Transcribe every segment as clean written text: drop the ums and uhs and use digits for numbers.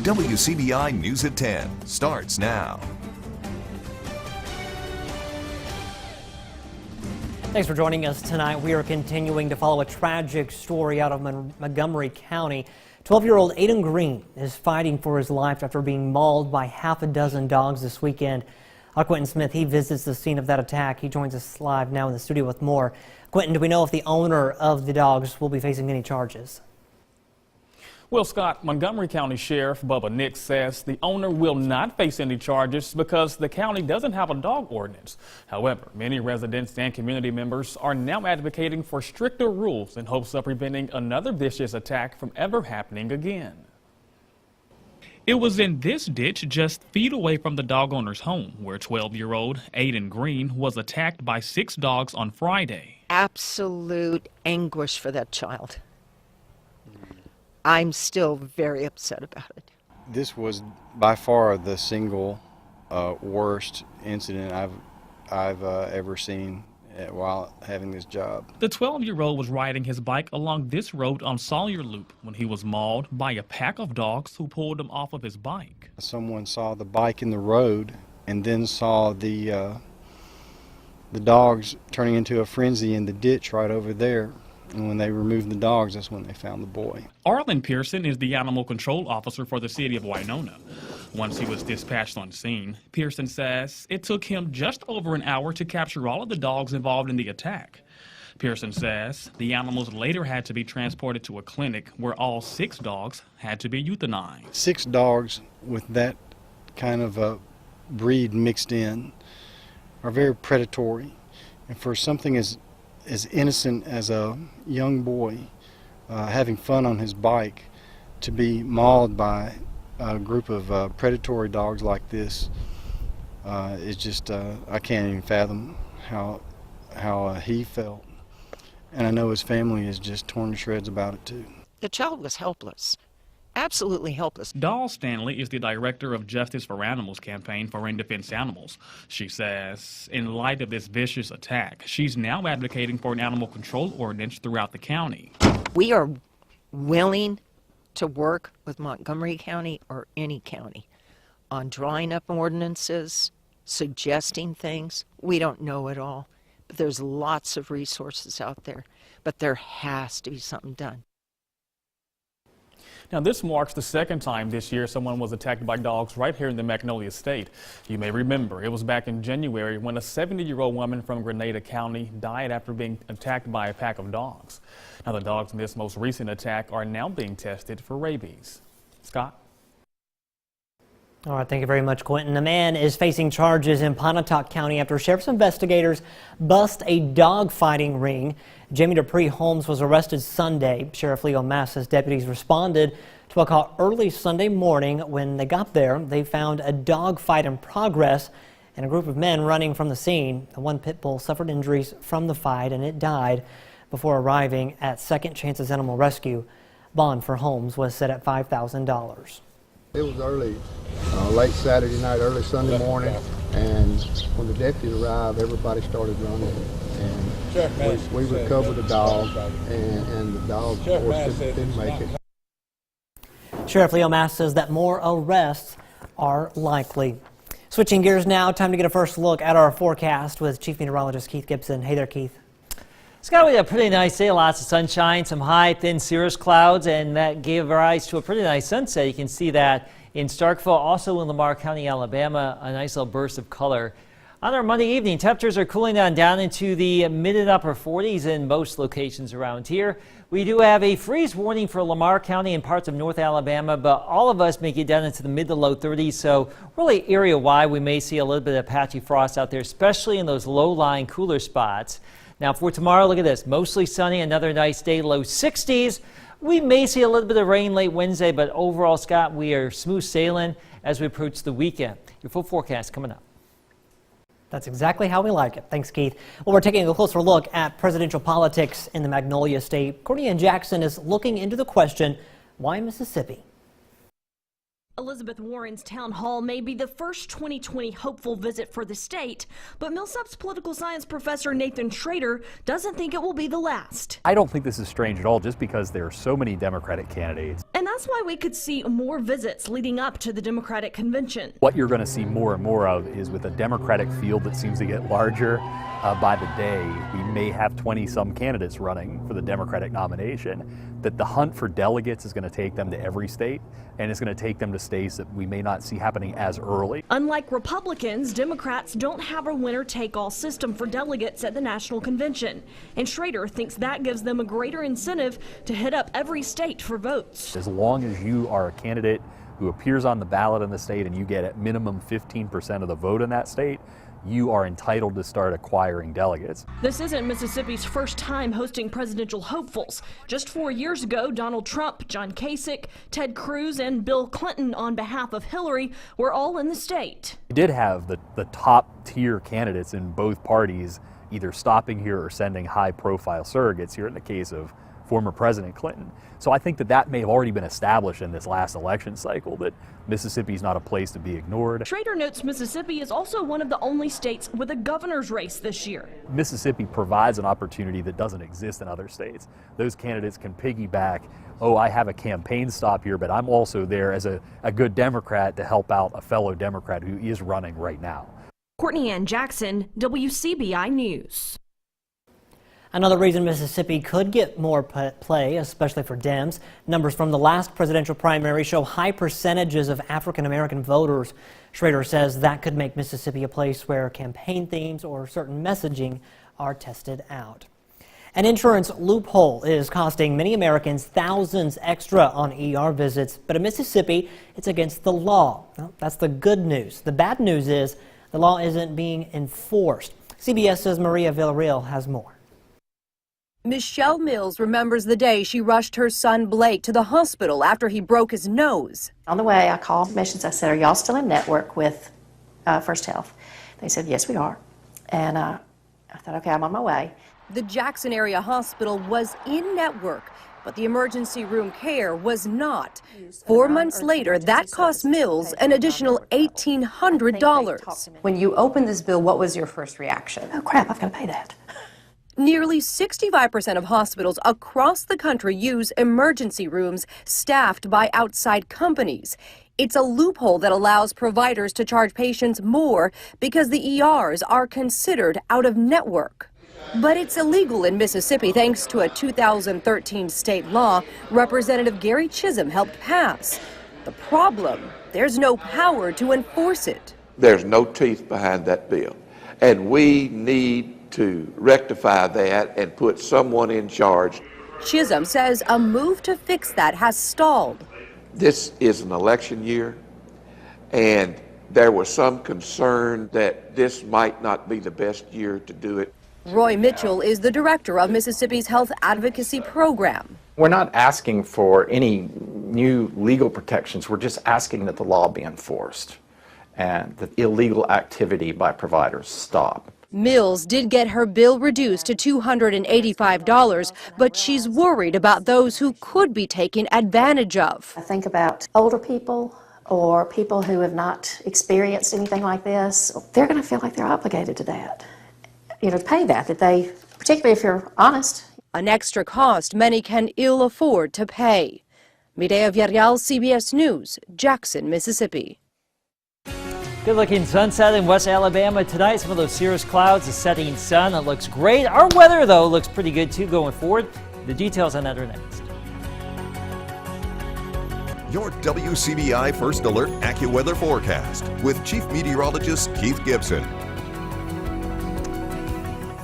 WCBI News at 10 starts now. Thanks for joining us tonight. We are continuing to follow a tragic story out of Montgomery County. 12-year-old Aiden Green is fighting for his life after being mauled by half a dozen dogs this weekend. Quentin Smith, he visits the scene of that attack. He joins us live now in the studio with more. Quentin, do we know if the owner of the dogs will be facing any charges? Well, Scott, Montgomery County Sheriff Bubba Nix says the owner will not face any charges because the county doesn't have a dog ordinance. However, many residents and community members are now advocating for stricter rules in hopes of preventing another vicious attack from ever happening again. It was in this ditch just feet away from the dog owner's home where 12-year-old Aiden Green was attacked by 6 dogs on Friday. Absolute anguish for that child. I'm still very upset about it. This was by far the single worst incident I've ever seen while having this job. The 12-year-old was riding his bike along this road on Sawyer Loop when he was mauled by a pack of dogs who pulled him off of his bike. Someone saw the bike in the road and then saw the dogs turning into a frenzy in the ditch right over there. And when they removed the dogs, that's when they found the boy. Arlen Pearson is the animal control officer for the city of Winona. Once he was dispatched on scene, Pearson says it took him just over an hour to capture all of the dogs involved in the attack. Pearson says the animals later had to be transported to a clinic where all 6 dogs had to be euthanized. 6 dogs with that kind of a breed mixed in are very predatory. And for something as innocent as a young boy having fun on his bike to be mauled by a group of predatory dogs like this is just I can't even fathom how he felt, and I know his family is just torn to shreds about it too. The child was helpless. Absolutely helpless. Dahl Stanley is the director of Justice for Animals campaign for In Defense Animals. She says, in light of this vicious attack, she's now advocating for an animal control ordinance throughout the county. We are willing to work with Montgomery County or any county on drawing up ordinances, suggesting things. We don't know it all, but there's lots of resources out there. But there has to be something done. Now, this marks the second time this year someone was attacked by dogs right here in the Magnolia State. You may remember it was back in January when a 70-year-old woman from Grenada County died after being attacked by a pack of dogs. Now, the dogs in this most recent attack are now being tested for rabies. Scott? All right, thank you very much, Quentin. A man is facing charges in Pontotoc County after sheriff's investigators bust a dog fighting ring. Jamie Dupree Holmes was arrested Sunday. Sheriff Leo Mass says deputies responded to a call early Sunday morning. When they got there, they found a dog fight in progress and a group of men running from the scene. One pit bull suffered injuries from the fight and it died before arriving at Second Chances Animal Rescue. Bond for Holmes was set at $5,000. It was early, late Saturday night, early Sunday morning, and when the deputies arrived, everybody started running, and we recovered the dog, and the dog, of course, didn't make it. Sheriff Leo Mass says that more arrests are likely. Switching gears now, time to get a first look at our forecast with Chief Meteorologist Keith Gibson. Hey there, Keith. Scott, we had a pretty nice day, lots of sunshine, some high, thin cirrus clouds, and that gave rise to a pretty nice sunset. You can see that in Starkville, also in Lamar County, Alabama, a nice little burst of color. On our Monday evening, temperatures are cooling down into the mid and upper 40s in most locations around here. We do have a freeze warning for Lamar County and parts of North Alabama, but all of us may get down into the mid to low 30s, so really area-wide we may see a little bit of patchy frost out there, especially in those low-lying cooler spots. Now for tomorrow, look at this. Mostly sunny, another nice day, low 60s. We may see a little bit of rain late Wednesday, but overall, Scott, we are smooth sailing as we approach the weekend. Your full forecast coming up. That's exactly how we like it. Thanks, Keith. Well, we're taking a closer look at presidential politics in the Magnolia State. Courtney Ann Jackson is looking into the question, why Mississippi? Elizabeth Warren's town hall may be the first 2020 hopeful visit for the state, but Millsap's political science professor Nathan Schrader doesn't think it will be the last. I don't think this is strange at all, just because there are so many Democratic candidates. And that's why we could see more visits leading up to the Democratic convention. What you're going to see more and more of is, with a Democratic field that seems to get larger by the day, we may have 20-some candidates running for the Democratic nomination, that the hunt for delegates is going to take them to every state, and it's going to take them to states that we may not see happening as early. Unlike Republicans, Democrats don't have a winner-take-all system for delegates at the national convention, and Schrader thinks that gives them a greater incentive to hit up every state for votes. As long as you are a candidate who appears on the ballot in the state and you get at minimum 15% of the vote in that state, you are entitled to start acquiring delegates. This isn't Mississippi's first time hosting presidential hopefuls. Just 4 years ago, Donald Trump, John Kasich, Ted Cruz, and Bill Clinton on behalf of Hillary were all in the state. We did have the top tier candidates in both parties either stopping here or sending high profile surrogates here in the case of former President Clinton. So I think that may have already been established in this last election cycle, that Mississippi is not a place to be ignored. Schrader notes Mississippi is also one of the only states with a governor's race this year. Mississippi provides an opportunity that doesn't exist in other states. Those candidates can piggyback, oh, I have a campaign stop here, but I'm also there as a good Democrat to help out a fellow Democrat who is running right now. Courtney Ann Jackson, WCBI News. Another reason Mississippi could get more play, especially for Dems, numbers from the last presidential primary show high percentages of African-American voters. Schrader says that could make Mississippi a place where campaign themes or certain messaging are tested out. An insurance loophole is costing many Americans thousands extra on ER visits, but in Mississippi, it's against the law. Well, that's the good news. The bad news is the law isn't being enforced. CBS's Maria Villarreal has more. Michelle Mills remembers the day she rushed her son Blake to the hospital after he broke his nose. On the way, I called admissions. I said, "Are y'all still in network with First Health?" They said, "Yes, we are." And I thought, okay, I'm on my way. The Jackson area hospital was in network, but the emergency room care was not. 4 months later, that cost Mills an additional $1,800. When you opened this bill, what was your first reaction? Oh, crap, I've got to pay that. Nearly 65% of hospitals across the country use emergency rooms staffed by outside companies. It's a loophole that allows providers to charge patients more because the ERs are considered out of network. But it's illegal in Mississippi thanks to a 2013 state law Representative Gary Chisholm helped pass. The problem, there's no power to enforce it. There's no teeth behind that bill, and we need to rectify that and put someone in charge. Chisholm says a move to fix that has stalled. This is an election year, and there was some concern that this might not be the best year to do it. Roy Mitchell is the director of Mississippi's Health Advocacy Program. We're not asking for any new legal protections. We're just asking that the law be enforced and that illegal activity by providers stop. Mills did get her bill reduced to $285, but she's worried about those who could be taken advantage of. I think about older people or people who have not experienced anything like this. They're going to feel like they're obligated to that, to pay that they, particularly if you're honest. An extra cost many can ill afford to pay. Mireya Villarreal, CBS News, Jackson, Mississippi. Good looking sunset in West Alabama tonight. Some of those cirrus clouds, the setting sun. It looks great. Our weather, though, looks pretty good, too, going forward. The details on that are next. Your WCBI First Alert AccuWeather forecast with Chief Meteorologist Keith Gibson.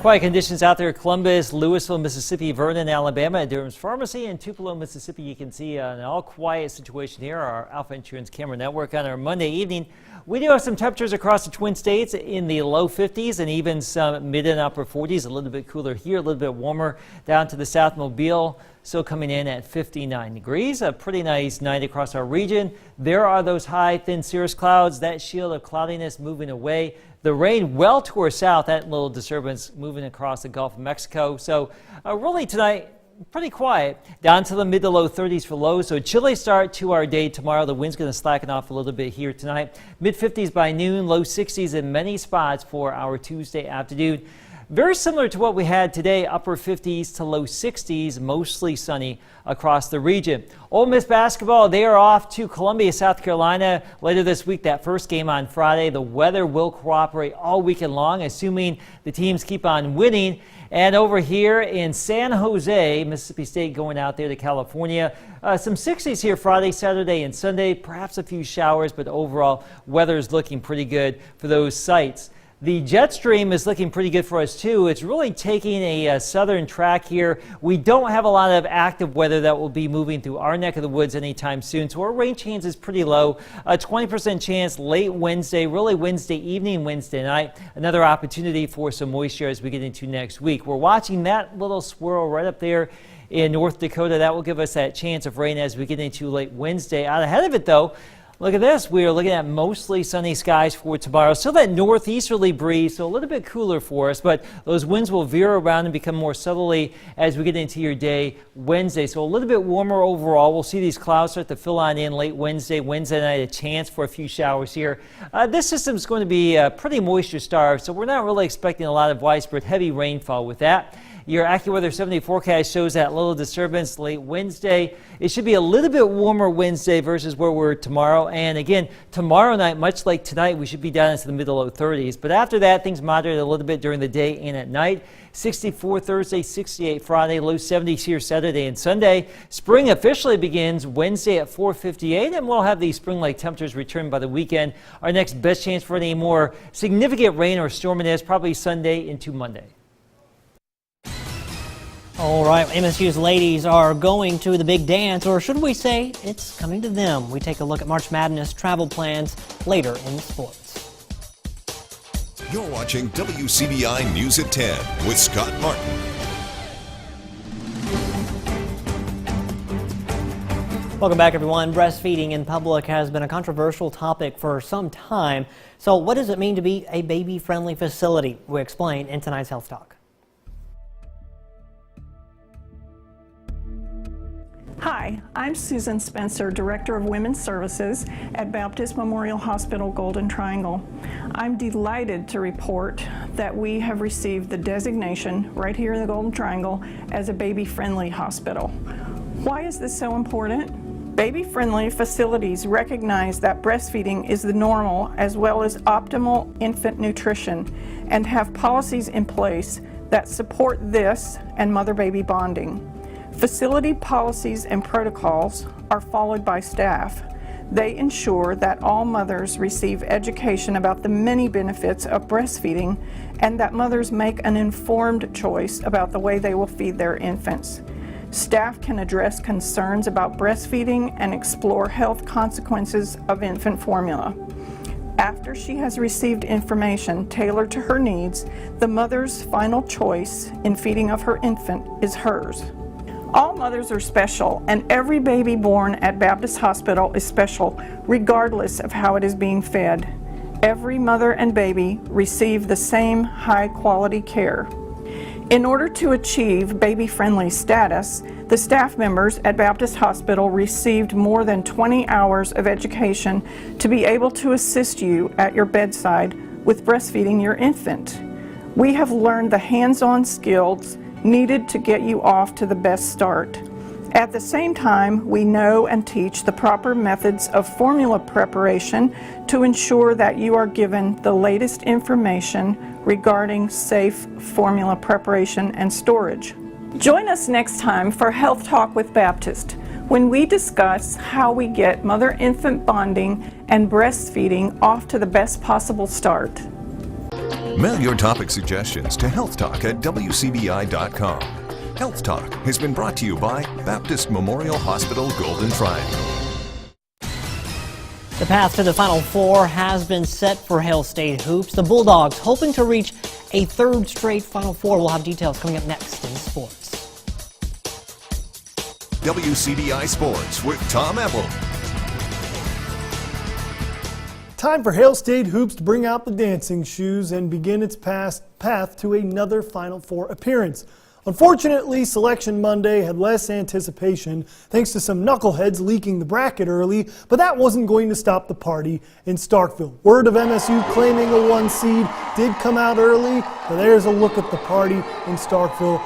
Quiet conditions out there at Columbus, Louisville, Mississippi, Vernon, Alabama, Durham's Pharmacy, and Tupelo, Mississippi. You can see an all-quiet situation here, our Alpha Insurance Camera Network on our Monday evening. We do have some temperatures across the Twin States in the low 50s and even some mid and upper 40s. A little bit cooler here, a little bit warmer down to the South Mobile. Still coming in at 59 degrees. A pretty nice night across our region. There are those high, thin cirrus clouds. That shield of cloudiness moving away. The rain well to our south. That little disturbance moving across the Gulf of Mexico. So really tonight, pretty quiet, down to the mid to low 30s for lows. So a chilly start to our day tomorrow. The wind's going to slacken off a little bit here tonight. Mid 50s by noon, low 60s in many spots for our Tuesday afternoon. very similar to what we had today, upper 50s to low 60s, mostly sunny across the region. Ole Miss basketball, they are off to Columbia, South Carolina later this week. That first game on Friday. The weather will cooperate all weekend long, assuming the teams keep on winning. And over here in San Jose, Mississippi State going out there to California. Some 60s here Friday, Saturday, and Sunday. Perhaps a few showers, but overall weather is looking pretty good for those sites. The jet stream is looking pretty good for us too. It's really taking a southern track here. We don't have a lot of active weather that will be moving through our neck of the woods anytime soon, so our rain chance is pretty low. A 20% chance late Wednesday, really Wednesday evening, Wednesday night. Another opportunity for some moisture as we get into next week. We're watching that little swirl right up there in North Dakota. That will give us that chance of rain as we get into late Wednesday. Out ahead of it though, look at this. We are looking at mostly sunny skies for tomorrow. Still that northeasterly breeze, so a little bit cooler for us, but those winds will veer around and become more southerly as we get into your day Wednesday. So a little bit warmer overall. We'll see these clouds start to fill on in late Wednesday night, a chance for a few showers here. This system is going to be pretty moisture starved, so we're not really expecting a lot of widespread heavy rainfall with that. Your AccuWeather 7-day forecast shows that little disturbance late Wednesday. It should be a little bit warmer Wednesday versus where we're tomorrow. And again, tomorrow night, much like tonight, we should be down into the mid to low 30s. But after that, things moderate a little bit during the day and at night. 64 Thursday, 68 Friday, low 70s here Saturday and Sunday. Spring officially begins Wednesday at 4:58, and we'll have these spring-like temperatures return by the weekend. Our next best chance for any more significant rain or storming is probably Sunday into Monday. All right, MSU's ladies are going to the big dance, or should we say it's coming to them. We take a look at March Madness travel plans later in the sports. You're watching WCBI News at 10 with Scott Martin. Welcome back, everyone. Breastfeeding in public has been a controversial topic for some time. So what does it mean to be a baby-friendly facility? We explain in tonight's Health Talk. Hi, I'm Susan Spencer, Director of Women's Services at Baptist Memorial Hospital Golden Triangle. I'm delighted to report that we have received the designation right here in the Golden Triangle as a baby-friendly hospital. Why is this so important? Baby-friendly facilities recognize that breastfeeding is the normal as well as optimal infant nutrition and have policies in place that support this and mother-baby bonding. Facility policies and protocols are followed by staff. They ensure that all mothers receive education about the many benefits of breastfeeding and that mothers make an informed choice about the way they will feed their infants. Staff can address concerns about breastfeeding and explore health consequences of infant formula. After she has received information tailored to her needs, the mother's final choice in feeding of her infant is hers. All mothers are special, and every baby born at Baptist Hospital is special, regardless of how it is being fed. Every mother and baby receive the same high-quality care. In order to achieve baby-friendly status, the staff members at Baptist Hospital received more than 20 hours of education to be able to assist you at your bedside with breastfeeding your infant. We have learned the hands-on skills needed to get you off to the best start. At the same time, we know and teach the proper methods of formula preparation to ensure that you are given the latest information regarding safe formula preparation and storage. Join us next time for Health Talk with Baptist, when we discuss how we get mother-infant bonding and breastfeeding off to the best possible start. Mail your topic suggestions to healthtalk@wcbi.com. Health Talk has been brought to you by Baptist Memorial Hospital Golden Triangle. The path to the Final Four has been set for Hail State Hoops. The Bulldogs hoping to reach a third straight Final Four. We'll have details coming up next in sports. WCBI Sports with Tom Ebel. Time for Hail State Hoops to bring out the dancing shoes and begin its path to another Final Four appearance. Unfortunately, Selection Monday had less anticipation thanks to some knuckleheads leaking the bracket early, but that wasn't going to stop the party in Starkville. Word of MSU claiming a 1 seed did come out early, but there's a look at the party in Starkville.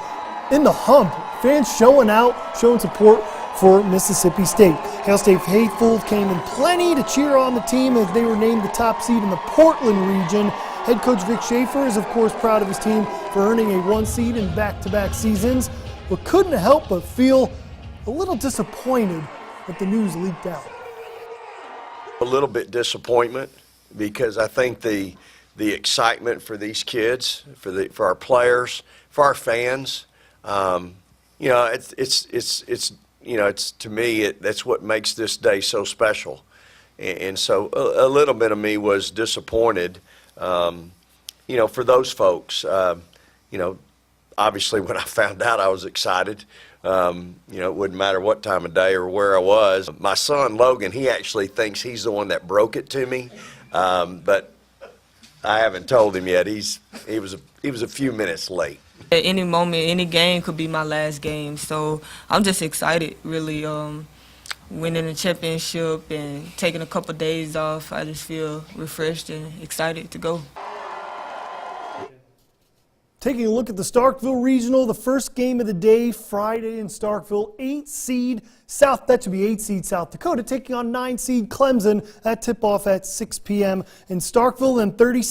In the hump, fans showing out, showing support for Mississippi State. Hail State faithful came in plenty to cheer on the team as they were named the top seed in the Portland region. Head coach Vic Schaefer is, of course, proud of his team for earning a 1 seed in back-to-back seasons, but couldn't help but feel a little disappointed that the news leaked out. A little bit disappointment because I think the excitement for these kids, for our players, for our fans, it's to me that's what makes this day so special, and so a little bit of me was disappointed. For those folks, obviously when I found out I was excited. It wouldn't matter what time of day or where I was. My son, Logan, he actually thinks he's the one that broke it to me, but I haven't told him yet. He was a few minutes late. At any moment, any game could be my last game, so I'm just excited, really. Winning the championship and taking a couple days off, I just feel refreshed and excited to go. Taking a look at the Starkville Regional, the first game of the day, Friday in Starkville, 8 seed South Dakota taking on 9 seed Clemson. That tip-off at 6 p.m. in Starkville. Then 30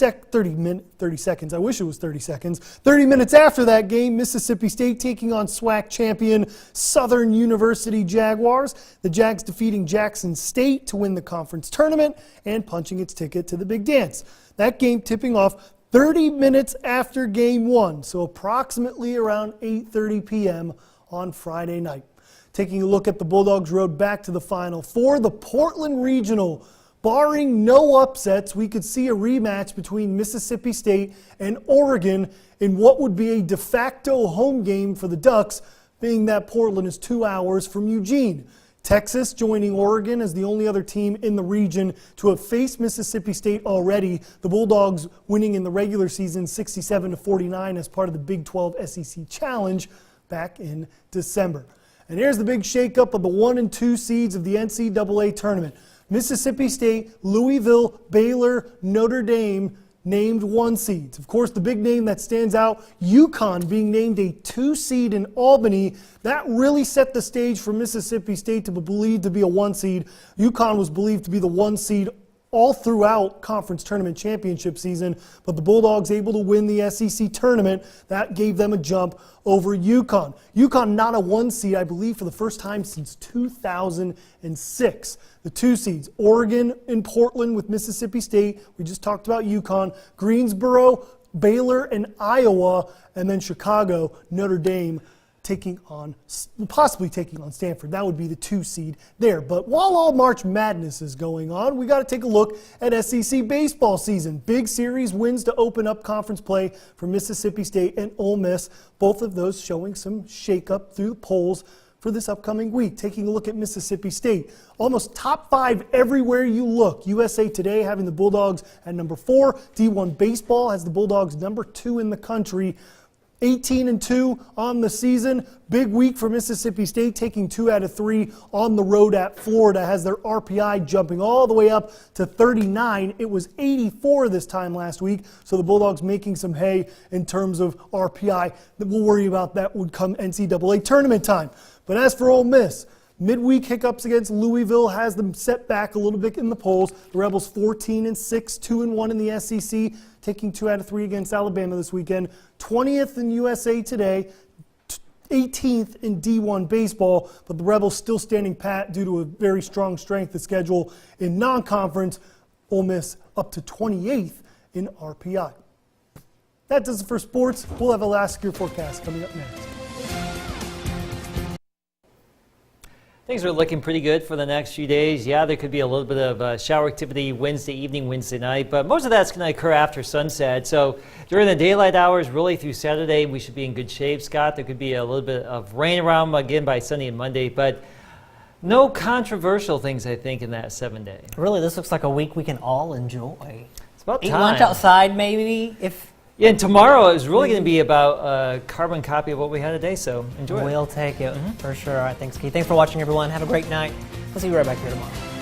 seconds, I wish it was 30 seconds. 30 minutes after that game, Mississippi State taking on SWAC champion Southern University Jaguars. The Jags defeating Jackson State to win the conference tournament and punching its ticket to the Big Dance. That game tipping off 30 minutes after Game 1, so approximately around 8:30 p.m. on Friday night. Taking a look at the Bulldogs' road back to the Final Four, the Portland Regional. Barring no upsets, we could see a rematch between Mississippi State and Oregon in what would be a de facto home game for the Ducks, being that Portland is 2 hours from Eugene. Texas joining Oregon as the only other team in the region to have faced Mississippi State already. The Bulldogs winning in the regular season 67-49 as part of the Big 12 SEC Challenge back in December. And here's the big shakeup of the 1 and 2 seeds of the NCAA tournament. Mississippi State, Louisville, Baylor, Notre Dame named 1 seeds. Of course, the big name that stands out, UConn being named a 2 seed in Albany. That really set the stage for Mississippi State to be believed to be a 1 seed. UConn was believed to be the 1 seed all throughout conference tournament championship season, but the Bulldogs able to win the SEC tournament. That gave them a jump over UConn. UConn not a 1 seed, I believe, for the first time since 2006. The 2 seeds, Oregon and Portland with Mississippi State. We just talked about UConn. Greensboro, Baylor, and Iowa, and then Chicago, Notre Dame possibly taking on Stanford. That would be the 2 seed there. But while all March Madness is going on, we got to take a look at SEC baseball season. Big series wins to open up conference play for Mississippi State and Ole Miss. Both of those showing some shakeup through the polls for this upcoming week. Taking a look at Mississippi State, almost top 5 everywhere you look. USA Today having the Bulldogs at number 4. D1 Baseball has the Bulldogs number 2 in the country. 18-2 on the season. Big week for Mississippi State, taking 2 out of 3 on the road at Florida. Has their RPI jumping all the way up to 39. It was 84 this time last week, so the Bulldogs making some hay in terms of RPI. We'll worry about that would come NCAA tournament time. But as for Ole Miss, midweek hiccups against Louisville has them set back a little bit in the polls. The Rebels 14-6, 2-1 in the SEC, taking 2 out of 3 against Alabama this weekend. 20th in USA Today, 18th in D1 Baseball, but the Rebels still standing pat due to a very strong strength of schedule in non-conference. Ole Miss up to 28th in RPI. That does it for sports. We'll have a last year forecast coming up next. Things are looking pretty good for the next few days. Yeah, there could be a little bit of shower activity Wednesday evening, Wednesday night, but most of that's going to occur after sunset. So during the daylight hours, really through Saturday, we should be in good shape, Scott. There could be a little bit of rain around again by Sunday and Monday, but no controversial things, I think, in that 7-day. Really, this looks like a week we can all enjoy. It's about Eat time. lunch outside, maybe, if Yeah, and tomorrow is really going to be about a carbon copy of what we had today, so enjoy it. We'll take it for sure. All right, thanks, Keith. Thanks for watching, everyone. Have a great night. We'll see you right back here tomorrow.